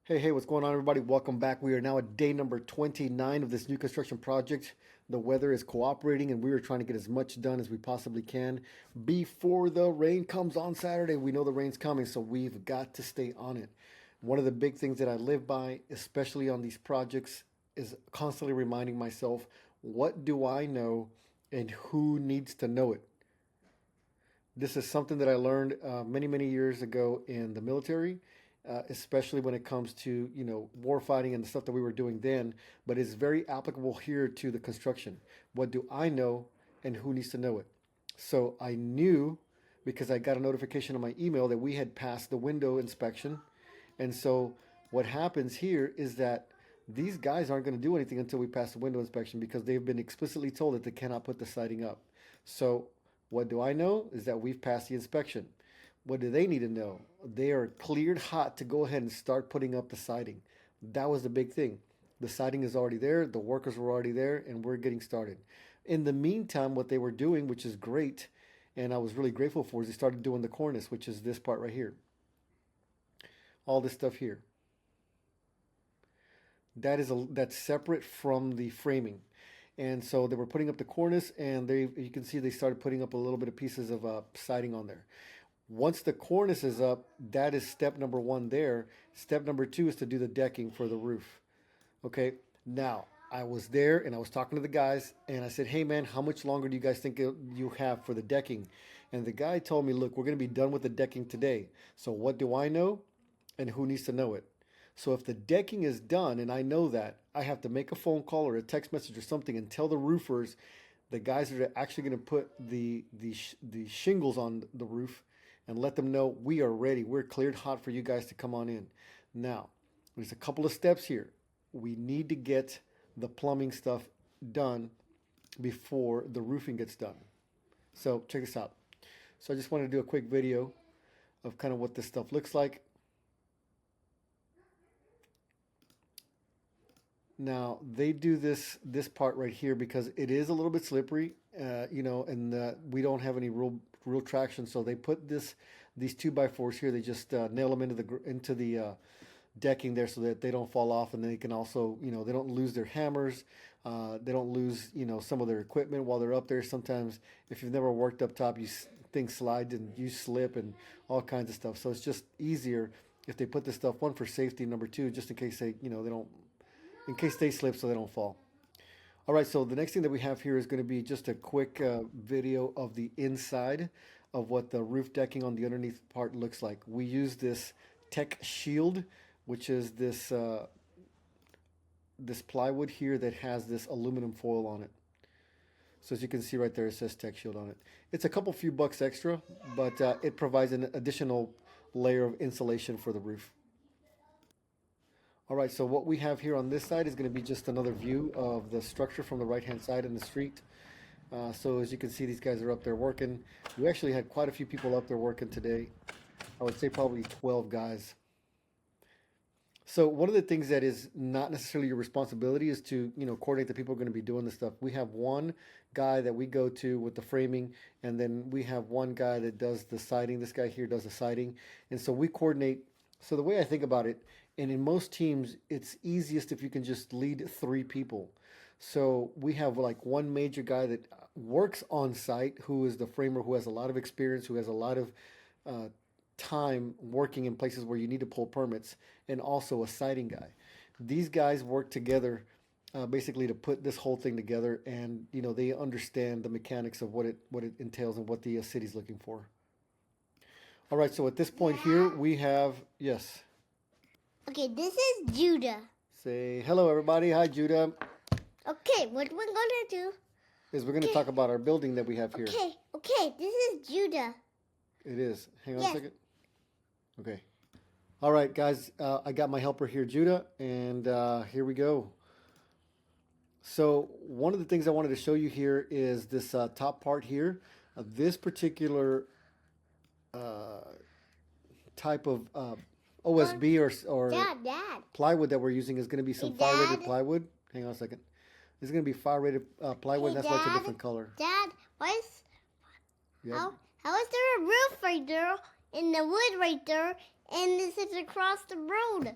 Hey, what's going on, everybody? Welcome back. We are now at day number 29 of this new construction project. The weather is cooperating, and we are trying to get as much done as we possibly can before the rain comes on Saturday. We know the rain's coming, so we've got to stay on it. One of the big things that I live by, especially on these projects, is constantly reminding myself, what do I know and who needs to know it? This is something that I learned many years ago in the military, especially when it comes to war fighting and the stuff that we were doing then. But it's very applicable here to the construction. What do I know, and who needs to know it? So I knew because I got a notification on my email that we had passed the window inspection, and so what happens here is that these guys aren't going to do anything until we pass the window inspection because they've been explicitly told that they cannot put the siding up. So what do I know is that we've passed the inspection. What do they need to know? They are cleared hot to go ahead and start putting up the siding. That was the big thing. The siding is already there, the workers were already there, and we're getting started. In the meantime, what they were doing, which is great, and I was really grateful for, is they started doing the cornice, which is this part right here. All this stuff here. That's separate from the framing. And so they were putting up the cornice, and you can see they started putting up a little bit of pieces of siding on there. Once the cornice is up, that is step number one there. Step number two is to do the decking for the roof. Okay, now I was there and I was talking to the guys, and I said, hey man, how much longer do you guys think you have for the decking? And the guy told me, look, we're going to be done with the decking today. So what do I know, and who needs to know it? So if the decking is done and I know that, I have to make a phone call or a text message or something and tell the roofers, the guys that are actually going to put the shingles on the roof, and let them know we are ready. We're cleared hot for you guys to come on in. Now, there's a couple of steps here. We need to get the plumbing stuff done before the roofing gets done. So check this out. So I just wanted to do a quick video of kind of what this stuff looks like. Now they do this part right here because it is a little bit slippery, and we don't have any real traction. So they put these 2x4s here. They just nail them into the decking there so that they don't fall off, and they can also they don't lose their hammers. They don't lose some of their equipment while they're up there. Sometimes if you've never worked up top, things slide and you slip and all kinds of stuff. So it's just easier if they put this stuff, one, for safety, number two, just in case they don't, in case they slip so they don't fall. All right, so the next thing that we have here is going to be just a quick video of the inside of what the roof decking on the underneath part looks like. We use this Tech Shield, which is this plywood here that has this aluminum foil on it. So as you can see right there, it says Tech Shield on it. It's a few bucks extra, but it provides an additional layer of insulation for the roof. All right, so what we have here on this side is going to be just another view of the structure from the right-hand side in the street. So as you can see, these guys are up there working. We actually had quite a few people up there working today. I would say probably 12 guys. So one of the things that is not necessarily your responsibility is to, coordinate the people who are going to be doing this stuff. We have one guy that we go to with the framing, and then we have one guy that does the siding. This guy here does the siding. And so we coordinate. So the way I think about it, and in most teams, it's easiest if you can just lead three people. So we have like one major guy that works on site, who is the framer, who has a lot of experience, who has a lot of uh, time working in places where you need to pull permits, and also a siding guy. These guys work together basically to put this whole thing together, and they understand the mechanics of what it entails and what the city's looking for. All right, so at this point here, we have, yes. Okay, this is Judah. Say hello, everybody. Hi, Judah. Okay, what we're gonna do Is we're going to talk about our building that we have here. Okay, this is Judah. It is. Hang on a second. Okay. All right, guys. I got my helper here, Judah, and here we go. So one of the things I wanted to show you here is this top part here. This particular type of OSB or Dad. plywood that we're using is going to be some Hey, fire-rated Dad. plywood. Hang on a second. This is going to be fire-rated plywood, Hey, and that's why it's a Dad. different color. Dad, why is Yep. how is there a roof right there and the wood right there and this is across the road?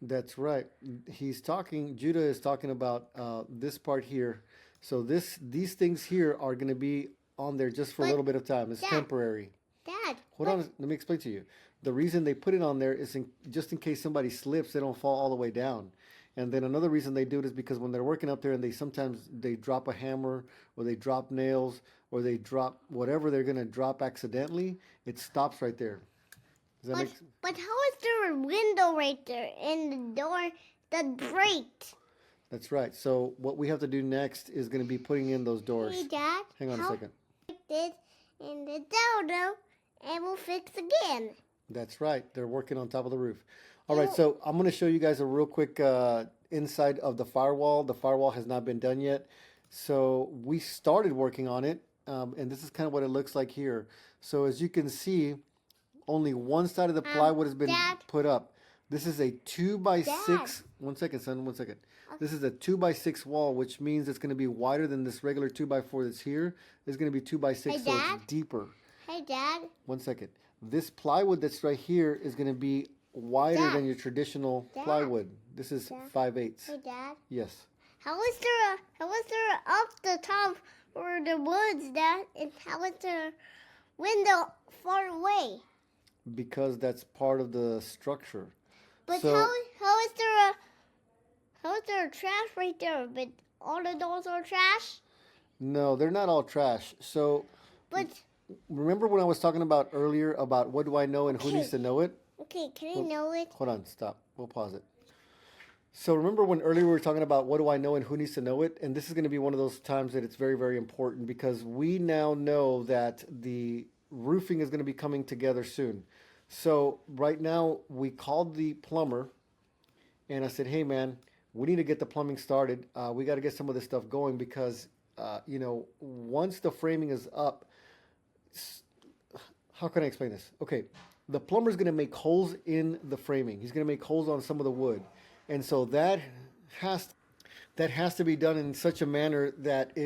That's right. Judah is talking about this part here. So these things here are going to be on there just for a But little bit of time. It's Dad, temporary. Dad, Hold on, let me explain to you. The reason they put it on there is just in case somebody slips, they don't fall all the way down. And then another reason they do it is because when they're working up there and they sometimes they drop a hammer or they drop nails or they drop whatever they're going to drop accidentally, it stops right there. Does that but make but how is there a window right there and the door that breaks? That's right. So what we have to do next is going to be putting in those doors. Hey, Dad, Hang on a how second. this and the dodo and we'll fix again. That's right. They're working on top of the roof. All right, You- so I'm going to show you guys a real quick inside of the firewall. The firewall has not been done yet. So we started working on it, and this is kind of what it looks like here. So as you can see, only one side of the plywood has been Dad. put up. This is a 2x6. Dad. 1 second, son. 1 second. This is a 2x6 wall, which means it's going to be wider than this regular 2x4 that's here. It's going to be 2x6, Hey, so Dad. it's deeper. Hey, Dad. 1 second. This plywood that's right here is going to be wider Dad. than your traditional Dad. plywood. This is Dad. 5/8. Hey, Dad. Yes. How is there up the top or the woods, Dad? And how is there window far away? Because that's part of the structure. But So- how is there a trash right there? But all the doors are trash. No, they're not all trash. So But remember when I was talking about earlier about what do I know and who Okay. needs to know it? okay, can I know it? Hold on, stop. We'll pause it. So remember when earlier we were talking about what do I know and who needs to know it? And this is going to be one of those times that it's very, very important because we now know that the roofing is going to be coming together soon. So right now we called the plumber and I said, hey man, we need to get the plumbing started. We got to get some of this stuff going because, once the framing is up, how can I explain this? Okay, the plumber's going to make holes in the framing. He's going to make holes on some of the wood. And so has that has to be done in such a manner that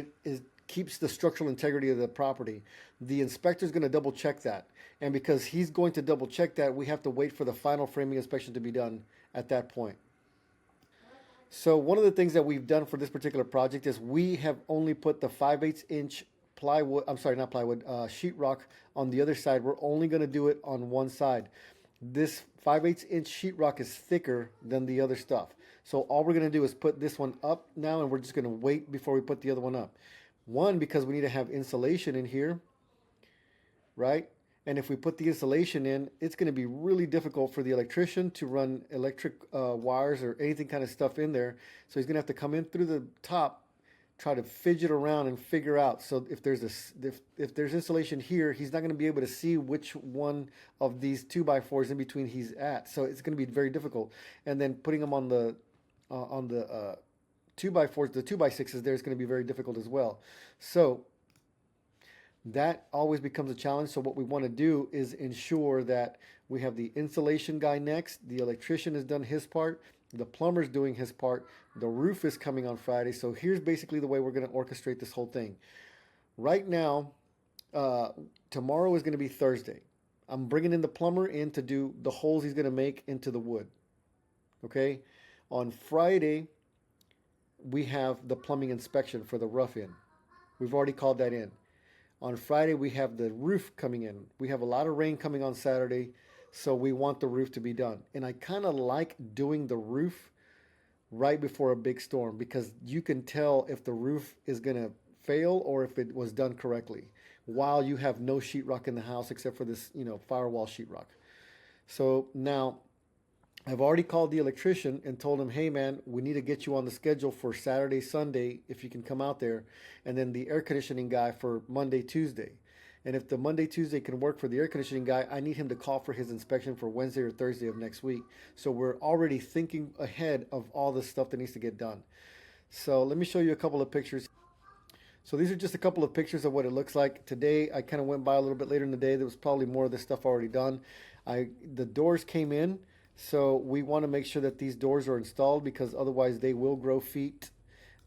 keeps the structural integrity of the property. The inspector's going to double check that. And because he's going to double check that, we have to wait for the final framing inspection to be done at that point. So one of the things that we've done for this particular project is we have only put the 5/8 inch plywood, I'm sorry, not plywood, sheetrock on the other side. We're only going to do it on one side. This 5/8 inch sheetrock is thicker than the other stuff. So all we're going to do is put this one up now, and we're just going to wait before we put the other one up. One, because we need to have insulation in here, right? And if we put the insulation in, it's going to be really difficult for the electrician to run electric wires or anything kind of stuff in there. So he's going to have to come in through the top, try to fidget around and figure out. So if there's insulation here, he's not going to be able to see which one of these 2x4s in between he's at. So it's going to be very difficult. And then putting them on the 2x4s, the 2x6s there is going to be very difficult as well. So that always becomes a challenge. So what we want to do is ensure that we have the insulation guy next. The electrician has done his part. The plumber's doing his part. The roof is coming on Friday. So here's basically the way we're going to orchestrate this whole thing. Right now, tomorrow is going to be Thursday. I'm bringing in the plumber in to do the holes he's going to make into the wood. Okay? On Friday, we have the plumbing inspection for the rough-in. We've already called that in. On Friday, we have the roof coming in. We have a lot of rain coming on Saturday, so we want the roof to be done. And I kind of like doing the roof right before a big storm because you can tell if the roof is going to fail or if it was done correctly while you have no sheetrock in the house except for this, firewall sheetrock. So now I've already called the electrician and told him, hey man, we need to get you on the schedule for Saturday, Sunday, if you can come out there. And then the air conditioning guy for Monday, Tuesday. And if the Monday, Tuesday can work for the air conditioning guy, I need him to call for his inspection for Wednesday or Thursday of next week. So we're already thinking ahead of all the stuff that needs to get done. So let me show you a couple of pictures. So these are just a couple of pictures of what it looks like. Today, I kind of went by a little bit later in the day. There was probably more of this stuff already done. The doors came in. So we want to make sure that these doors are installed because otherwise they will grow feet.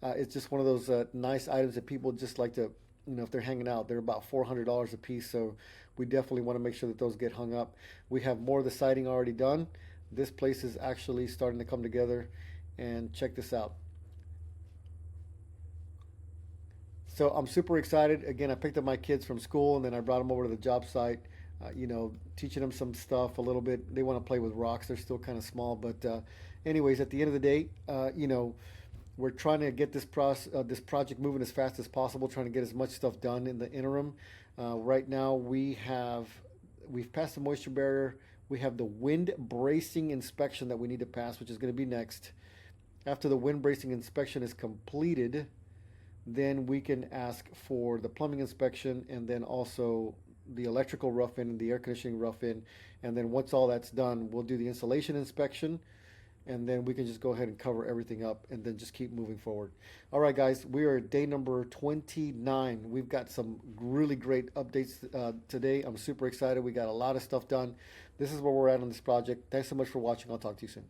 It's just one of those nice items that people just like to, if they're hanging out, they're about $400 a piece. So we definitely want to make sure that those get hung up. We have more of the siding already done. This place is actually starting to come together. And check this out. So I'm super excited. Again, I picked up my kids from school and then I brought them over to the job site. Teaching them some stuff a little bit. They want to play with rocks. They're still kind of small, but anyways, at the end of the day, we're trying to get this project moving as fast as possible. Trying to get as much stuff done in the interim. Right now, we've passed the moisture barrier. We have the wind bracing inspection that we need to pass, which is going to be next. After the wind bracing inspection is completed, then we can ask for the plumbing inspection and then also the electrical rough-in and the air conditioning rough-in. And then once all that's done, we'll do the insulation inspection, and then we can just go ahead and cover everything up and then just keep moving forward. All right, guys, we are at day number 29. We've got some really great updates today. I'm super excited. We got a lot of stuff done. This is where we're at on this project. Thanks so much for watching. I'll talk to you soon.